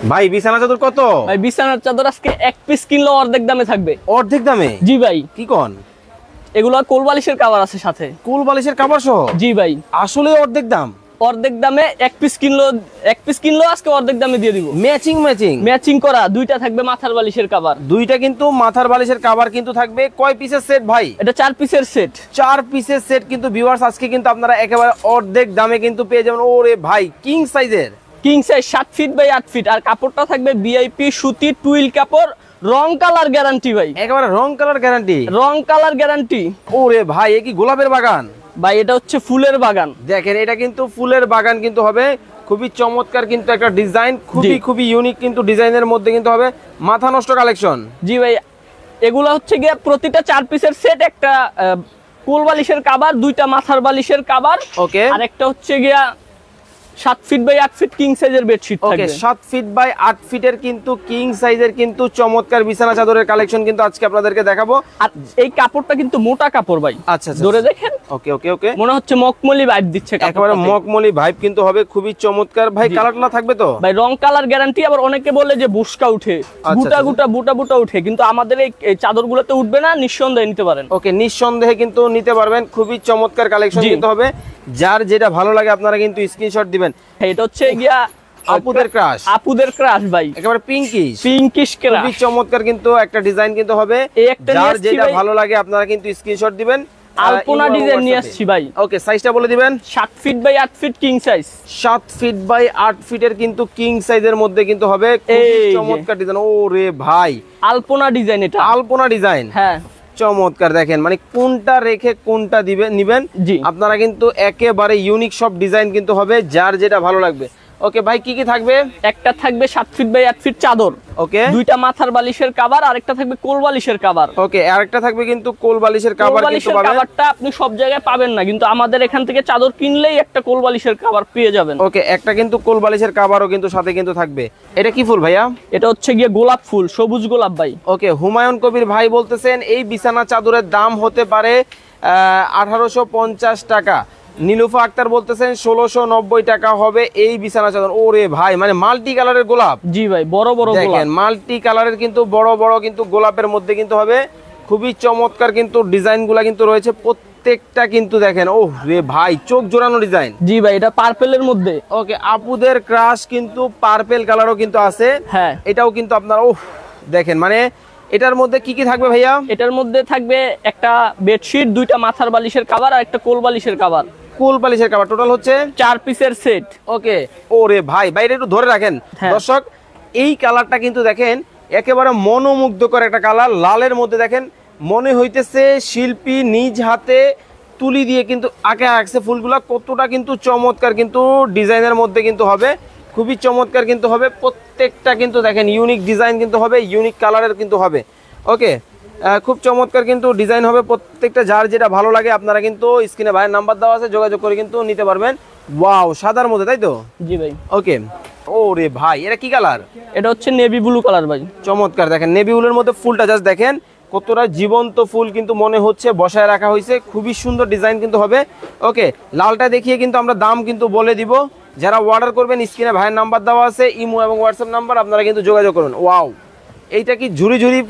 ভাই বিছানা চাদর কত? ভাই বিছানার চাদর আজকে এক পিস কিনলে অর্ধেক দামে থাকবে। অর্ধেক দামে? জি ভাই। কি কোন? এগুলো কোল বালিশের কভার আছে সাথে। কোল বালিশের কভার সহ? জি ভাই। আসলে অর্ধেক দাম? অর্ধেক দামে এক পিস কিনলো আজকে অর্ধেক দামে দিয়ে দিব। ম্যাচিং করা দুইটা থাকবে মাথার বালিশের কভার। দুইটা কিন্তু মাথার বালিশের কভার কিন্তু থাকবে। কয় পিসের সেট ভাই? এটা 4 পিসের সেট। 4 পিসের সেট কিন্তু ভিউয়ার্স আজকে কিন্তু আপনারা একেবারে অর্ধেক দামে কিন্তু পেয়ে যাবেন। ওরে ভাই কিং সাইজের, king size 7 feet by 8 feet. আর কাপড়টা থাকবে ভিআইপি সুতি টুইল কাপড়, রং কালার গ্যারান্টি ভাই। একেবারে রং কালার গ্যারান্টি? রং কালার গ্যারান্টি। ওরে ভাই এ কি গোলাপের বাগান? ভাই এটা হচ্ছে ফুলের বাগান। দেখেন এটা কিন্তু ফুলের বাগান কিন্তু হবে। খুবই চমৎকার কিন্তু একটা ডিজাইন, খুবই ইউনিক কিন্তু ডিজাইনের মধ্যে কিন্তু হবে। মাথা নষ্ট কালেকশন। জি ভাই, এগুলা হচ্ছে গিয়ে প্রতিটা 4 পিসের সেট, একটা কোল বালিশের কভার, দুইটা মাথার বালিশের কভার। ওকে। আর একটা হচ্ছে গিয়া 7 ফিট বাই 8 ফিট কিং সাইজের বেডশিট থাকবে। ওকে 7 ফিট বাই 8 ফিটের কিন্তু কিং সাইজের কিন্তু চমৎকার বিছানা চাদরের কালেকশন কিন্তু আজকে আপনাদেরকে দেখাবো। আর এই কাপড়টা কিন্তু মোটা কাপড় ভাই। আচ্ছা আচ্ছা, ধরে দেখেন। ওকে ওকে ওকে, মনে হচ্ছে মকমলি ভাইব দিচ্ছে কাপড়টা। একেবারে মকমলি ভাইব কিন্তু হবে। খুবই চমৎকার ভাই। কালারটা থাকবে তো ভাই? রং কালার গ্যারান্টি। আবার অনেকে বলে যে বুশকা উঠে, বুটা উঠে, কিন্তু আমাদের এই চাদরগুলোতে উঠবে না, নিঃসন্দেহে নিতে পারেন। ওকে নিঃসন্দেহে কিন্তু নিতে পারবেন। খুবই চমৎকার কালেকশন কিন্তু হবে। যার যেটা ভালো লাগে আপনারা কিন্তু স্ক্রিনশট দিবেন। এটা হচ্ছে গিয়া আপুদের ক্রাশ ভাই, একেবারে পিঙ্কিশ ক্রাশ। খুবই চমৎকার কিন্তু একটা ডিজাইন কিন্তু হবে। যার যেটা ভালো লাগে আপনারা কিন্তু স্ক্রিনশট দিবেন। আলপনা ডিজাইন নিয়ে আসছি ভাই। ওকে সাইজটা বলে দিবেন। 7 feet by 8 feet king size. 7 feet by 8 ফিটের কিন্তু কিং সাইজের মধ্যে কিন্তু হবে। খুবই চমৎকার ডিজাইন। ওরে ভাই আলপনা ডিজাইন। এটা আলপনা ডিজাইন। হ্যাঁ চমৎকার। দেখেন মানে কোনটা রেখে কোনটা নিবেন আপনারা কিন্তু একেবারে ইউনিক সব ডিজাইন কিন্তু হবে। যার যেটা ভালো লাগবে। ওকে ভাই কি কি থাকবে? একটা থাকবে 7 ফিট বাই 8 ফিট চাদর। ওকে। দুইটা মাথার বালিশের কভার, আরেকটা থাকবে কোল বালিশের কভার। ওকে আরেকটা থাকবে কিন্তু কোল বালিশের কভার কিন্তু পাবেন। কভারটা আপনি সব জায়গায় পাবেন না, কিন্তু আমাদের এখান থেকে চাদর কিনলেই একটা কোল বালিশের কভার পেয়ে যাবেন। ওকে একটা কিন্তু কোল বালিশের কভারও কিন্তু সাথে কিন্তু থাকবে। এটা কি ফুল ভাইয়া? এটা হচ্ছে গিয়ে গোলাপ ফুল, সবুজ গোলাপ ভাই। ওকে হুমায়ুন কবির ভাই বলতেছেন এই বিছানা চাদরের দাম হতে পারে 1850 টাকা। নীলুফা আক্তার বলতেছেন 1690 টাকা হবে এই বিছানা চাদর। ওরে ভাই মানে মাল্টি কালারের গোলাপ। জি ভাই, বড় বড় গোলাপ। দেখেন মাল্টি কালারের কিন্তু বড় বড় কিন্তু গোলাপের মধ্যে কিন্তু হবে। খুবই চমৎকার কিন্তু ডিজাইনগুলো কিন্তু রয়েছে প্রত্যেকটা কিন্তু দেখেন। ওহ রে ভাই চোখ জোড়ানো ডিজাইন। জি ভাই এটা পার্পেলের মধ্যে। ওকে আপুদের ক্রাশ কিন্তু পার্পেল কালারও কিন্তু আছে। হ্যাঁ এটাও কিন্তু আপনারা ওহ দেখেন মানে এটার মধ্যে কি কি থাকবে ভাইয়া? এটার মধ্যে থাকবে একটা বেডশিট, দুইটা মাথার বালিশের কভার আর একটা কোল বালিশের কভার। কোল বালিশের কভার টোটাল হচ্ছে 4 পিসের সেট। ওকে ওরে ভাই বাইরে একটু ধরে রাখেন দর্শক। এই কালারটা কিন্তু দেখেন একেবারে মনোমুগ্ধকর একটা কালার। লালের মধ্যে দেখেন মনে হইতেছে শিল্পী নিজ হাতে তুলি দিয়ে কিন্তু আঁকে আঁকছে ফুলগুলা। কতটা কিন্তু চমৎকার কিন্তু ডিজাইনের মধ্যে কিন্তু হবে। খুবই চমৎকার কিন্তু হবে প্রত্যেকটা কিন্তু দেখেন ইউনিক ডিজাইন কিন্তু হবে, ইউনিক কালারের কিন্তু হবে। ওকে খুব চমৎকার কিন্তু ডিজাইন হবে প্রত্যেকটা। যার যেটা ভালো লাগে আপনারা কিন্তু স্ক্রিনে ভাইয়ের নাম্বার দেওয়া আছে, যোগাযোগ করে কিন্তু নিতে পারবেন। ওয়াও সাদার মধ্যে তাই তো? জি ভাই। ওকে ওরে ভাই এটা কি কালার? এটা হচ্ছে নেভি ব্লু কালার ভাই। চমৎকার দেখেন নেভি ব্লুর মধ্যে ফুলটা জাস্ট দেখেন কতটা জীবন্ত ফুল কিন্তু মনে হচ্ছে বসায় রাখা হয়েছে। খুবই সুন্দর ডিজাইন কিন্তু হবে। ওকে লালটা দেখিয়ে কিন্তু আমরা দাম কিন্তু বলে দিব। যারা অর্ডার করবেন স্ক্রিনে ভাইয়ের নাম্বার দেওয়া আছে, ইমো এবং হোয়াটসঅ্যাপ নাম্বার, আপনারা কিন্তু যোগাযোগ করুন। ওয়াও এইটা কি ঝুরি ঝুরি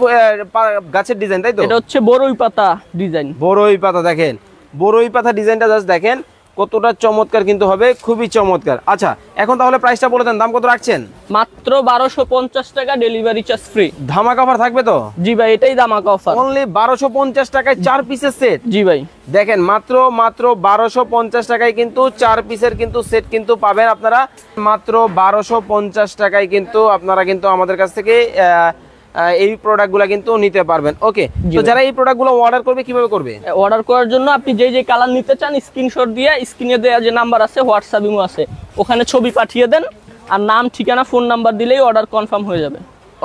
গাছের ডিজাইন তাই তো? এটা হচ্ছে বড়ই পাতা ডিজাইন। বড়ই পাতা দেখেন, বড়ই পাতা ডিজাইনটা জাস্ট দেখেন কতটা চমৎকার কিন্তু হবে। খুবই চমৎকার। আচ্ছা এখন তাহলে প্রাইসটা বলে দেন, দাম কত রাখছেন? মাত্র 1250 টাকা, ডেলিভারি চার্জ ফ্রি। ধামাকা অফার থাকবে তো? জি ভাই এটাই ধামাকা অফার। অনলি 1250 টাকায় 4 পিসের সেট। জি ভাই দেখেন মাত্র 1250 টাকায় কিন্তু 4 পিসের কিন্তু সেট কিন্তু পাবেন আপনারা। মাত্র 1250 টাকায় কিন্তু আপনারা কিন্তু আমাদের কাছ থেকে এই প্রোডাক্টগুলো কিন্তু নিতে পারবেন। ওকে তো যারা এই প্রোডাক্টগুলো অর্ডার করবে কিভাবে করবে? অর্ডার করার জন্য আপনি যে কালার নিতে চান স্ক্রিনশট দিয়ে স্ক্রিনে দেওয়া যে নাম্বার আছে হোয়াটসঅ্যাপ ইমো আছে ওখানে ছবি পাঠিয়ে দেন, আর নাম ঠিকানা ফোন নাম্বার দিলেই অর্ডার কনফার্ম হয়ে যাবে।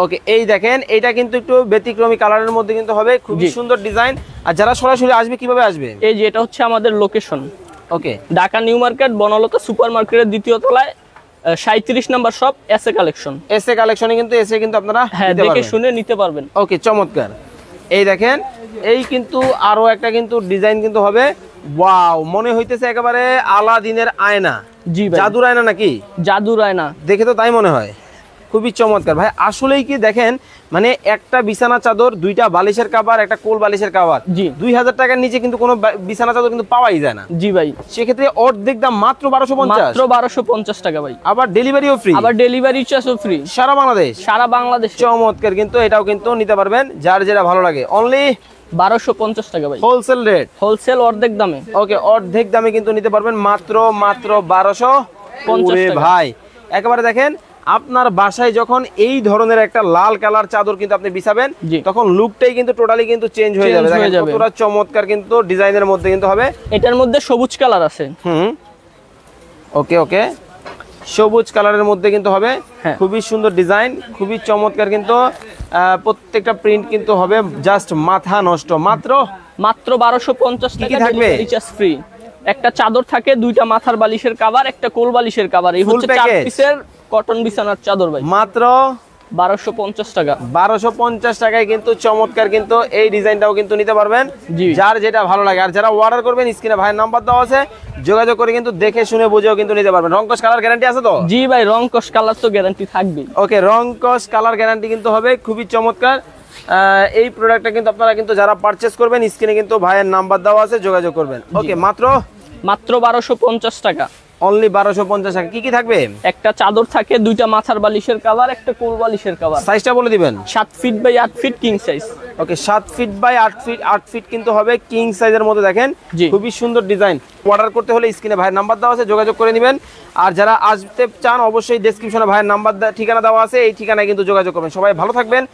ওকে এই দেখেন এটা কিন্তু একটু ব্যতিক্রমী কালারের মধ্যে কিন্তু হবে। খুবই সুন্দর ডিজাইন। আর যারা সরাসরি আসবে কিভাবে আসবে? এই যে এটা হচ্ছে আমাদের location. Okay Dhaka new market Banalata super মার্কেটের 2য় তলায় 37 number shop SA collection. SA কালেকশনে কিন্তু এসে কিন্তু আপনারা দেখে শুনে নিতে পারবেন। ওকে চমৎকার। এই দেখেন এই কিন্তু আরো একটা কিন্তু ডিজাইন কিন্তু হবে। ওয়াও মনে হইতেছে একেবারে আলাদিনের আয়না। জি ভাই। জাদুর আয়না নাকি? জাদুর আয়না দেখে তো তাই মনে হয়। খুবই চমৎকার ভাই। আসলেই কি দেখেন মানে একটা বিছানা চাদর, দুইটা বালিশের কভার, একটা কোল বালিশের কভার, জি 2000 টাকার নিচে কিন্তু কোনো বিছানা চাদর কিন্তু পাওয়াই যায় না। জি ভাই, সেক্ষেত্রে অর্ধেক দাম মাত্র 1250, মাত্র 1250 টাকা ভাই। আবার ডেলিভারিও ফ্রি, আবার ডেলিভারি চার্জও ফ্রি সারা বাংলাদেশ। সারা বাংলাদেশ। চমৎকার, কিন্তু এটাও কিন্তু নিতে পারবেন যার যেটা ভালো লাগে। অনলি 1250 টাকা ভাই, হোলসেল রেট, হোলসেল অর্ধেক দামে। ওকে, অর্ধেক দামে কিন্তু নিতে পারবেন মাত্র 1250 টাকা। ভাই একেবারে দেখেন আপনার বাসায় যখন এই ধরনের একটা লাল কালার চাদর কিন্তু আপনি বিছাবেন, জি। তখন লুকটাই কিন্তু টোটালি কিন্তু চেঞ্জ হয়ে যাবে। দেখেন কতটা চমৎকার কিন্তু ডিজাইনের মধ্যে কিন্তু হবে। এটার মধ্যে সবুজ কালার আছে। ওকে ওকে, সবুজ কালারের মধ্যে কিন্তু হবে। হ্যাঁ। খুবই সুন্দর ডিজাইন, খুবই চমৎকার কিন্তু প্রত্যেকটা প্রিন্ট কিন্তু হবে জাস্ট মাথা নষ্ট। মাত্র 1250 টাকা, থাকবে? Delivery charge free. একটা চাদর থাকে, দুইটা মাথার বালিশের কভার, একটা কোল বালিশের কভার। এই Full হচ্ছে 4 package? পিসের কটন বিছানার চাদর ভাই, মাত্র 1250 টাকা। 1250 টাকায় কিন্তু চমৎকার কিন্তু এই ডিজাইনটাও কিন্তু নিতে পারবেন জি। যার যেটা ভালো লাগে। আর যারা অর্ডার করবেন স্ক্রিনে ভাইয়ের নাম্বার দেওয়া আছে, যোগাযোগ করে কিন্তু দেখে শুনে বুঝেও কিন্তু নিতে পারবেন। রংকশ কালার গ্যারান্টি আছে তো? জি ভাই, রং কস কালার তো গ্যারান্টি থাকবে। ওকে, রংকশ কালার গ্যারান্টি কিন্তু হবে। খুবই চমৎকার এই প্রোডাক্টটা কিন্তু আপনারা কিন্তু যারা পারচেজ করবেন স্ক্রিনে কিন্তু ভাইয়ের নাম্বার দেওয়া আছে, যোগাযোগ করবেন। ওকে, মাত্র 1250 টাকা, অনলি 1250 টাকা। কি কি থাকবে? একটা চাদর থাকে, দুইটা মাথার বালিশের কভার, একটা কোল বালিশের কভার। সাইজটা বলে দিবেন। 7 feet by 8 feet king size. Okay, 7 feet by 8 feet কিন্তু হবে কিং সাইজের মধ্যে। দেখেন জি। খুবই সুন্দর ডিজাইন। অর্ডার করতে হলে স্ক্রিনে ভাইয়ের নাম্বার দেওয়া আছে, যোগাযোগ করে নেবেন। আর যারা আসতে চান অবশ্যই ডেসক্রিপশনে ভাইয়ের নাম্বার ঠিকানা দেওয়া আছে, এই ঠিকানায় কিন্তু যোগাযোগ করবেন। সবাই ভালো থাকবেন।